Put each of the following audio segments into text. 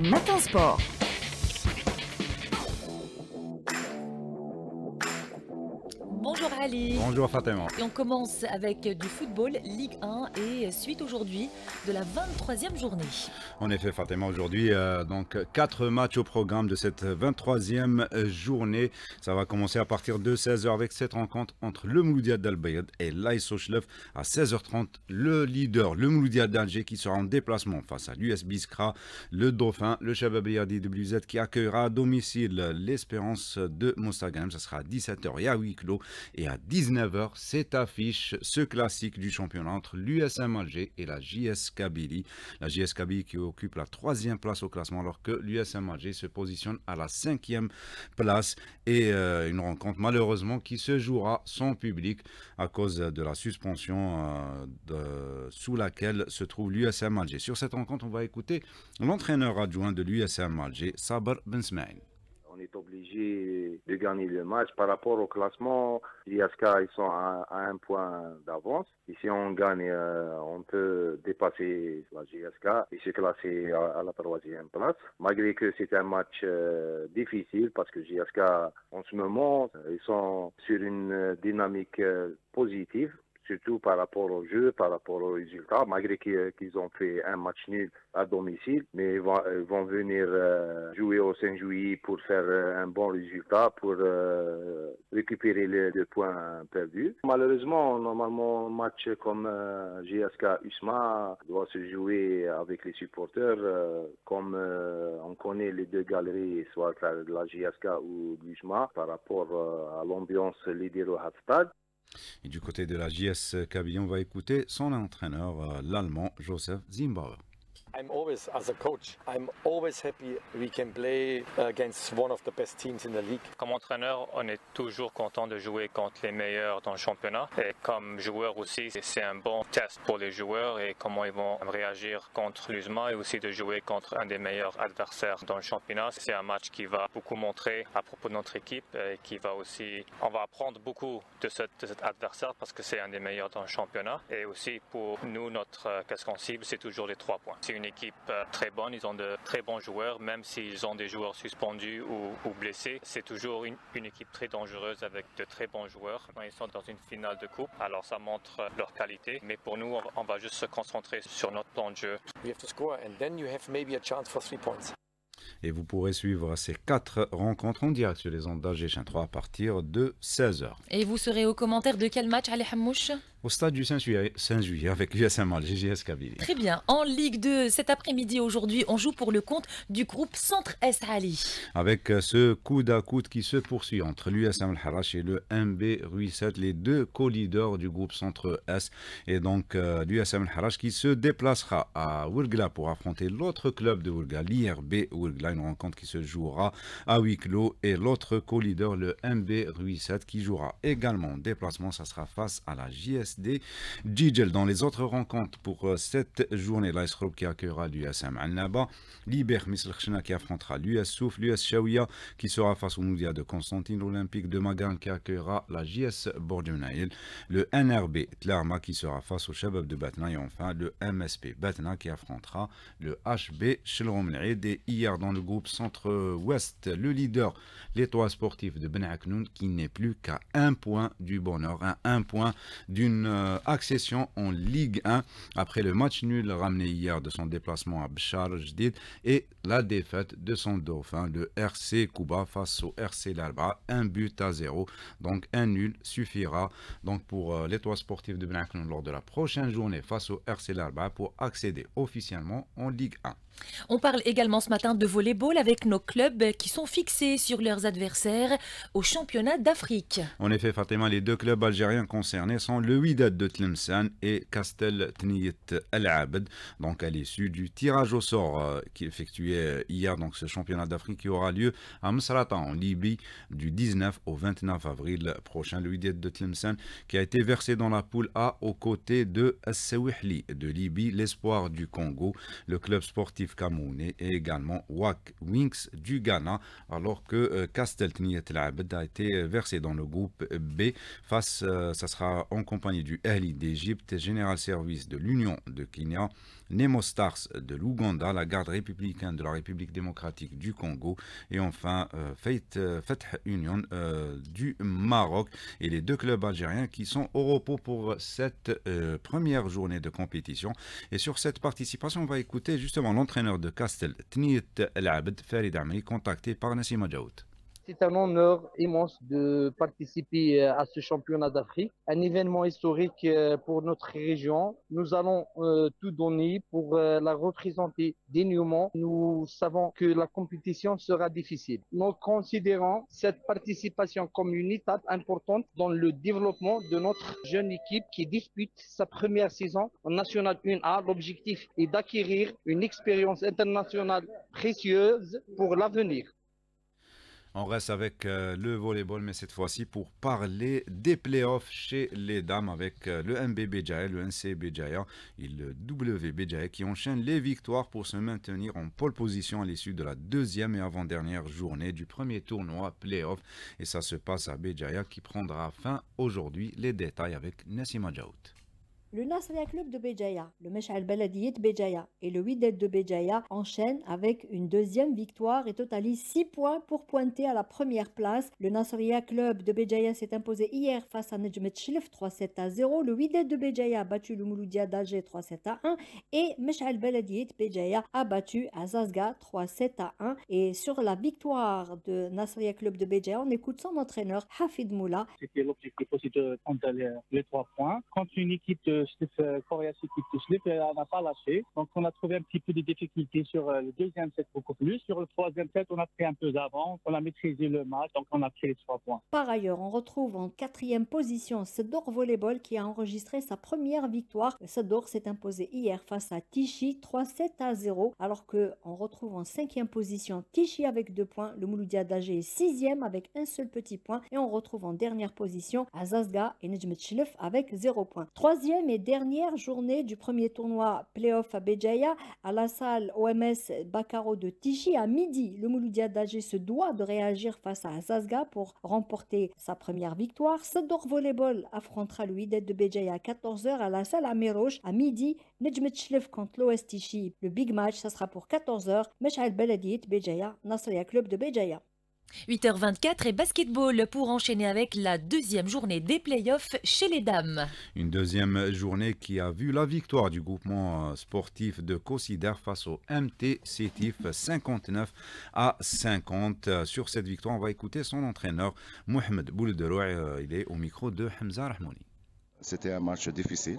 Matin Sport. Bonjour Ali. Bonjour Fatima. Et on commence avec du football, Ligue 1 et suite aujourd'hui de la 23e journée. En effet Fatima, aujourd'hui, donc 4 matchs au programme de cette 23e journée. Ça va commencer à partir de 16h avec cette rencontre entre le Mouloudia d'Al Bayad et l'AS Sochlef à 16h30. Le leader, le Mouloudia d'Alger qui sera en déplacement face à l'US Biskra, le Dauphin, le Chabab Yadi de Bluzet qui accueillera à domicile l'Espérance de Mostaganem. Ça sera à 17h et à huis clos. Et à 19h, c'est affiche ce classique du championnat entre l'USM Alger et la JS Kabylie. La JS Kabylie qui occupe la 3e place au classement alors que l'USM Alger se positionne à la 5e place. Et une rencontre malheureusement qui se jouera sans public à cause de la suspension sous laquelle se trouve l'USM Alger. Sur cette rencontre, on va écouter l'entraîneur adjoint de l'USM Alger, Sabr Ben Smaïl. On est obligé de gagner le match par rapport au classement. JSK, ils sont à un point d'avance. Et si on gagne, on peut dépasser la JSK et se classer à la 3e place. Malgré que c'est un match difficile parce que JSK, en ce moment, ils sont sur une dynamique positive. Surtout par rapport au jeu, par rapport aux résultats, malgré qu'ils ont fait un match nul à domicile, mais ils vont venir jouer au 5 juillet pour faire un bon résultat, pour récupérer les points perdus. Malheureusement, normalement, un match comme GSK USMA doit se jouer avec les supporters, comme on connaît les deux galeries, soit la GSK ou l'USMA, par rapport à l'ambiance leader au stade. Et du côté de la JS Kabylie, on va écouter son entraîneur, l'Allemand Joseph Zimbauer. I'm always, as a coach, I'm always happy we can play against one of the best teams in the league. Comme entraîneur, on est toujours content de jouer contre les meilleurs dans le championnat. Et comme joueur aussi, c'est un bon test pour les joueurs et comment ils vont réagir contre l'USMA et aussi de jouer contre un des meilleurs adversaires dans le championnat. C'est un match qui va beaucoup montrer à propos de notre équipe et qui va aussi, on va apprendre beaucoup de cet adversaire parce que c'est un des meilleurs dans le championnat. Et aussi pour nous, notre casque en cible, c'est toujours les 3 points. C'est une équipe très bonne, ils ont de très bons joueurs, même s'ils ont des joueurs suspendus ou blessés. C'est toujours une équipe très dangereuse avec de très bons joueurs. Ils sont dans une finale de coupe, alors ça montre leur qualité. Mais pour nous, on va juste se concentrer sur notre plan de jeu. You have to score and then you have maybe a chance for 3 points. Et vous pourrez suivre ces 4 rencontres en direct sur les ondes d'Alger 3 à partir de 16h. Et vous serez au commentaire de quel match, Ali Hamouche? Au stade du 5 juillet avec l'USM Alger, JS Kabylie. Très bien. En Ligue 2, cet après-midi, aujourd'hui, on joue pour le compte du groupe Centre S Ali. Avec ce coude à coude qui se poursuit entre l'USM Al-Harrach et le MB Ruisset, les deux co-leaders du groupe Centre S. Et donc l'USM Al-Harrach qui se déplacera à Ouargla pour affronter l'autre club de Ouargla, l'IRB Ouargla, une rencontre qui se jouera à huis clos. Et l'autre co-leader, le MB Ruisset, qui jouera également en déplacement, ça sera face à la JSD Djidjel. Dans les autres rencontres pour cette journée, l'AS Khroub qui accueillera l'USM Al-Naba, l'Iber Misl Khchna qui affrontera l'US Souf, l'US Chaouia qui sera face au Moudia de Constantine, l'Olympique de Magan qui accueillera la JS Bordjounaïl, le NRB Tlarma qui sera face au Shabab de Batna et enfin le MSP Batna qui affrontera le HB Shelrom L'Aid. Et hier dans le groupe Centre-Ouest, le leader, l'Étoile sportif de Ben Aknoun qui n'est plus qu'à 1 point du bonheur, à 1 point d'une accession en Ligue 1 après le match nul ramené hier de son déplacement à Bchar Jdid et la défaite de son dauphin, le RC Kouba face au RC Larba, 1-0. Donc un nul suffira donc pour l'Étoile sportive de Ben Aknoun lors de la prochaine journée face au RC Larba pour accéder officiellement en Ligue 1. On parle également ce matin de volleyball avec nos clubs qui sont fixés sur leurs adversaires au championnat d'Afrique. En effet, Fatima, les deux clubs algériens concernés sont le Wydad de Tlemcen et Castel Tniyet El Abed. Donc à l'issue du tirage au sort qui effectuait hier, donc ce championnat d'Afrique qui aura lieu à Msrata en Libye du 19 au 29 avril prochain. Le Wydad de Tlemcen qui a été versé dans la poule A aux côtés de As-Sewihli de Libye, l'espoir du Congo. Le club sportif sportif camerounais et également WAC Wings du Ghana, alors que Castel Tniet El Abed a été versé dans le groupe B ça sera en compagnie du Ahli d'Égypte, General Service de l'Union de Kenya, Nemo Stars de l'Ouganda, la garde républicaine de la République démocratique du Congo et enfin Fatah Union du Maroc, et les deux clubs algériens qui sont au repos pour cette première journée de compétition. Et sur cette participation, on va écouter justement l'entraîneur de Castel Tniet El Abed, Farid Amri, contacté par Nassima Djaoud. C'est un honneur immense de participer à ce championnat d'Afrique, un événement historique pour notre région. Nous allons tout donner pour la représenter dignement. Nous savons que la compétition sera difficile. Nous considérons cette participation comme une étape importante dans le développement de notre jeune équipe qui dispute sa première saison en National 1A. L'objectif est d'acquérir une expérience internationale précieuse pour l'avenir. On reste avec le volleyball, mais cette fois-ci pour parler des playoffs chez les dames avec le MB Béjaïa, le NC Béjaïa et le W Béjaïa qui enchaînent les victoires pour se maintenir en pole position à l'issue de la deuxième et avant-dernière journée du premier tournoi playoff. Et ça se passe à Béjaïa qui prendra fin aujourd'hui. Les détails avec Nassima Djaoud. Le Nasria Club de Béjaïa, le Mesh'al Beladiyet Béjaïa et le Wydad de Béjaïa enchaînent avec une deuxième victoire et totalisent 6 points pour pointer à la première place. Le Nasria Club de Béjaïa s'est imposé hier face à Nejmet Chlef 3-7-0. Le Wydad de Béjaïa a battu le Mouloudia d'Alger 3-7-1 et Mesh'al Beladiyet Béjaïa a battu Azazga 3-7-1. Et sur la victoire de Nasria Club de Béjaïa, on écoute son entraîneur Hafid Moula. C'était l'objectif aussi de prendre les 3 points. Contre une équipe de Korea City to Slip, on n'a pas lâché. Donc on a trouvé un petit peu de difficultés sur le deuxième set, beaucoup plus. Sur le troisième set, on a pris un peu d'avance, on a maîtrisé le match, donc on a pris les 3 points. Par ailleurs, on retrouve en 4e position Sedor Volleyball qui a enregistré sa première victoire. Sedor s'est imposé hier face à Tichy 3-7-0, alors qu'on retrouve en 5e position Tichy avec 2 points. Le Mouloudia d'Alger est 6e avec un seul petit point et on retrouve en dernière position Azazga et Nejmet Chlef avec 0 points. 3e et dernière journée du premier tournoi playoff à Béjaïa à la salle OMS Bakaro de Tichy à midi. Le Mouloudia d'Alger se doit de réagir face à Azazga pour remporter sa première victoire. Sedor Volleyball affrontera le Wydad de Béjaïa à 14h à la salle Amirouche à midi. Nejmet Chlef contre l'OS Tichy. Le big match, ça sera pour 14h. Mesh'al Beladiyet Béjaïa, Nasria Club de Béjaïa. 8h24 et basketball pour enchaîner avec la deuxième journée des playoffs chez les dames. Une deuxième journée qui a vu la victoire du groupement sportif de Kossidar face au MT Sétif 59-50. Sur cette victoire, on va écouter son entraîneur Mohamed Bouldero. Il est au micro de Hamza Rahmouni. C'était un match difficile.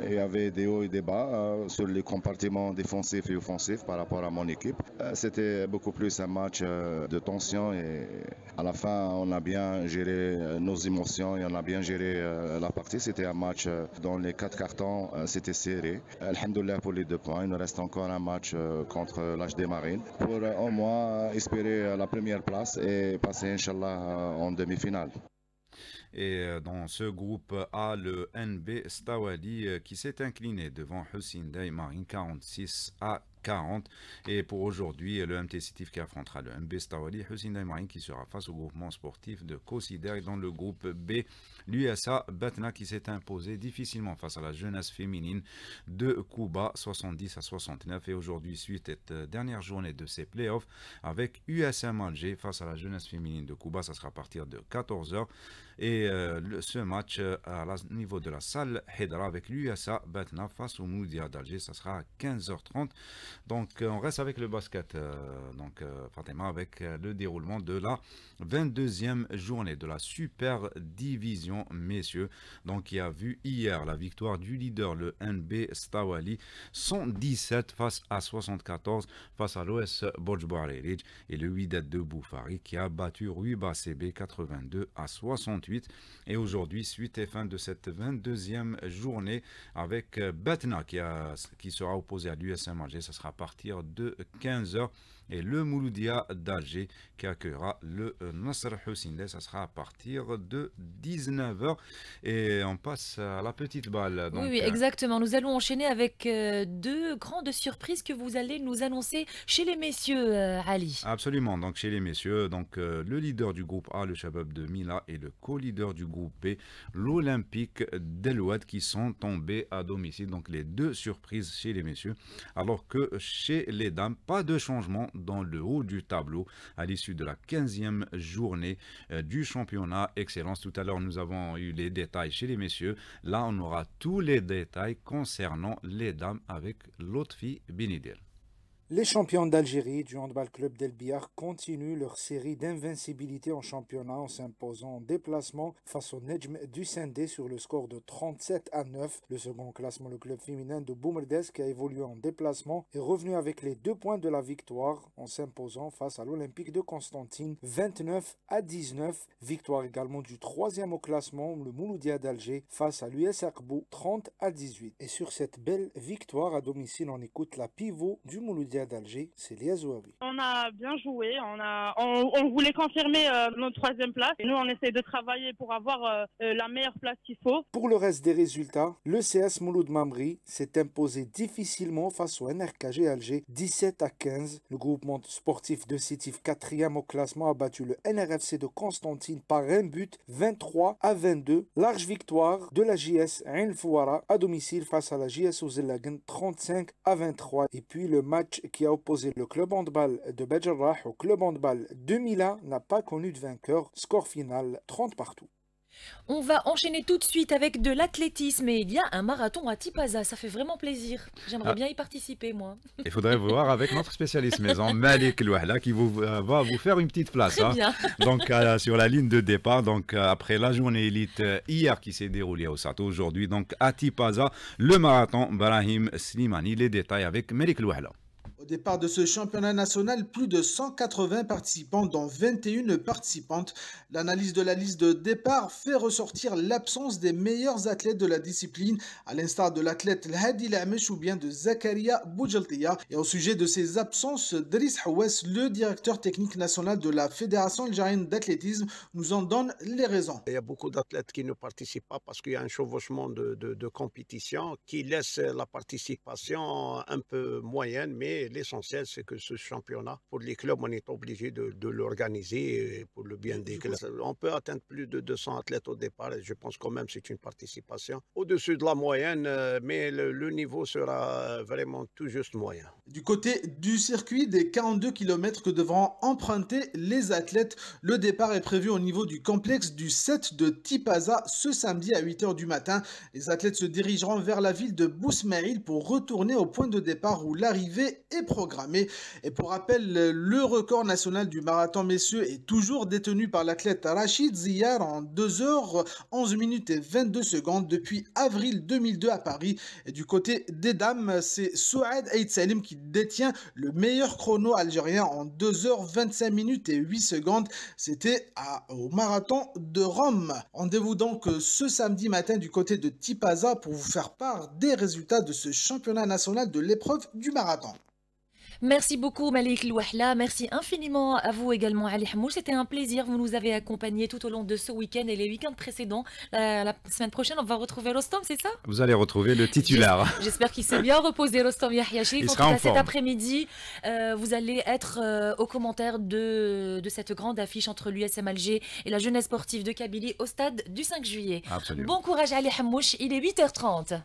Il y avait des hauts et des bas sur les compartiments défensifs et offensifs par rapport à mon équipe. C'était beaucoup plus un match de tension et à la fin, on a bien géré nos émotions et on a bien géré la partie. C'était un match dans les 4 cartons, c'était serré. Alhamdoulilah pour les 2 points. Il nous reste encore un match contre l'HD Marine pour au moins espérer la première place et passer, Inch'Allah, en demi-finale. Et dans ce groupe A, le NB Stawali qui s'est incliné devant Hussein Day Marine 46-40. Et pour aujourd'hui, le MT Sétif qui affrontera le MB Stawali, Hussein Day Marine qui sera face au groupement sportif de Kossidar. Dans le groupe B, l'USA Batna qui s'est imposé difficilement face à la jeunesse féminine de Cuba 70-69. Et aujourd'hui, suite à cette dernière journée de ces playoffs avec USM Alger face à la jeunesse féminine de Cuba, ça sera à partir de 14h. Et ce match à niveau de la salle Hedra avec l'USA Batna face au Mouloudia d'Alger, ça sera à 15h30. Donc on reste avec le basket, Fatima, avec le déroulement de la 22e journée de la Super Division, messieurs. Donc il a vu hier la victoire du leader, le NB Stawali, 117 face à 74 face à l'OS Borj Bouarerij et le Wydad de Boufari qui a battu Ruiba CB 82-68. Et aujourd'hui, suite et fin de cette 22e journée avec Batna qui sera opposé à l'USM Alger, ça sera à partir de 15h. et le Mouloudia d'Alger qui accueillera le Nasr Hussein. Ça sera à partir de 19h et on passe à la petite balle. Donc, oui, exactement. Nous allons enchaîner avec deux grandes surprises que vous allez nous annoncer chez les messieurs, Ali. Absolument. Donc chez les messieurs, donc le leader du groupe A, le Shabab de Mila, et le co-leader du groupe B, l'Olympique d'El-Ouad, qui sont tombés à domicile. Donc les deux surprises chez les messieurs. Alors que chez les dames, pas de changement dans le haut du tableau à l'issue de la 15e journée du championnat Excellence. Tout à l'heure, nous avons eu les détails chez les messieurs. Là, on aura tous les détails concernant les dames avec Lotfi Benidel. Les champions d'Algérie du handball club d'El Biar continuent leur série d'invincibilité en championnat en s'imposant en déplacement face au Nejm du Sindé sur le score de 37-9. Le second classement, le club féminin de Boumerdès, qui a évolué en déplacement, est revenu avec les 2 points de la victoire en s'imposant face à l'Olympique de Constantine 29-19. Victoire également du 3e au classement, le Mouloudia d'Alger, face à l'US Akbou 30-18. Et sur cette belle victoire à domicile, on écoute la pivot du Mouloudia d'Alger, c'est Léa Zouabi. On a bien joué, on voulait confirmer notre 3e place. Et nous, on essaie de travailler pour avoir la meilleure place qu'il faut. Pour le reste des résultats, le CS Mouloud Mamri s'est imposé difficilement face au NRKG Alger 17-15. Le groupement sportif de Sétif 4e au classement a battu le NRFC de Constantine par un but 23-22. Large victoire de la JS Ain Fouara à domicile face à la JS Ouzelagan 35-23. Et puis le match qui a opposé le club handball de Bedjarrah au club handball de Mila n'a pas connu de vainqueur. Score final 30 partout. On va enchaîner tout de suite avec de l'athlétisme et il y a un marathon à Tipaza, ça fait vraiment plaisir. J'aimerais bien y participer moi. Il faudrait voir avec notre spécialiste maison, Malik Louahla, qui va vous faire une petite place. Très bien. Donc sur la ligne de départ, donc après la journée élite hier qui s'est déroulée au Sato, aujourd'hui donc à Tipaza, le marathon Brahim Slimani. Les détails avec Malik Louahla. Au départ de ce championnat national, plus de 180 participants, dont 21 participantes. L'analyse de la liste de départ fait ressortir l'absence des meilleurs athlètes de la discipline, à l'instar de l'athlète Hadi Lamesh ou bien de Zakaria Boujaltia. Et au sujet de ces absences, Driss Houess, le directeur technique national de la Fédération algérienne d'athlétisme, nous en donne les raisons. Il y a beaucoup d'athlètes qui ne participent pas parce qu'il y a un chevauchement de compétition qui laisse la participation un peu moyenne, mais l'essentiel, c'est que ce championnat, pour les clubs, on est obligé de l'organiser pour le bien des clubs. On peut atteindre plus de 200 athlètes au départ et je pense quand même que c'est une participation au-dessus de la moyenne, mais le niveau sera vraiment tout juste moyen. Du côté du circuit des 42 km que devront emprunter les athlètes, le départ est prévu au niveau du complexe du 7 de Tipaza ce samedi à 8h du matin. Les athlètes se dirigeront vers la ville de Bousmaïl pour retourner au point de départ où l'arrivée est programmée. Et pour rappel, le record national du marathon messieurs est toujours détenu par l'athlète Rachid Ziyar en 2h 11 minutes et 22 secondes depuis avril 2002 à Paris. Et du côté des dames, c'est Souad Aïd Salim qui détient le meilleur chrono algérien en 2h 25 minutes et 8 secondes. C'était au marathon de Rome. Rendez-vous donc ce samedi matin du côté de Tipaza pour vous faire part des résultats de ce championnat national de l'épreuve du marathon. Merci beaucoup Malik Louahla, merci infiniment à vous également Ali Hamouche, c'était un plaisir, vous nous avez accompagnés tout au long de ce week-end et les week-ends précédents. La semaine prochaine on va retrouver Rostom, c'est ça? Vous allez retrouver le titulaire. J'espère qu'il s'est bien reposé, Rostom Yahyachi. En tout cas cet après-midi, vous allez être aux commentaires de cette grande affiche entre l'USM Alger et la jeunesse sportive de Kabylie au stade du 5 juillet. Absolument. Bon courage Ali Hamouche, il est 8h30.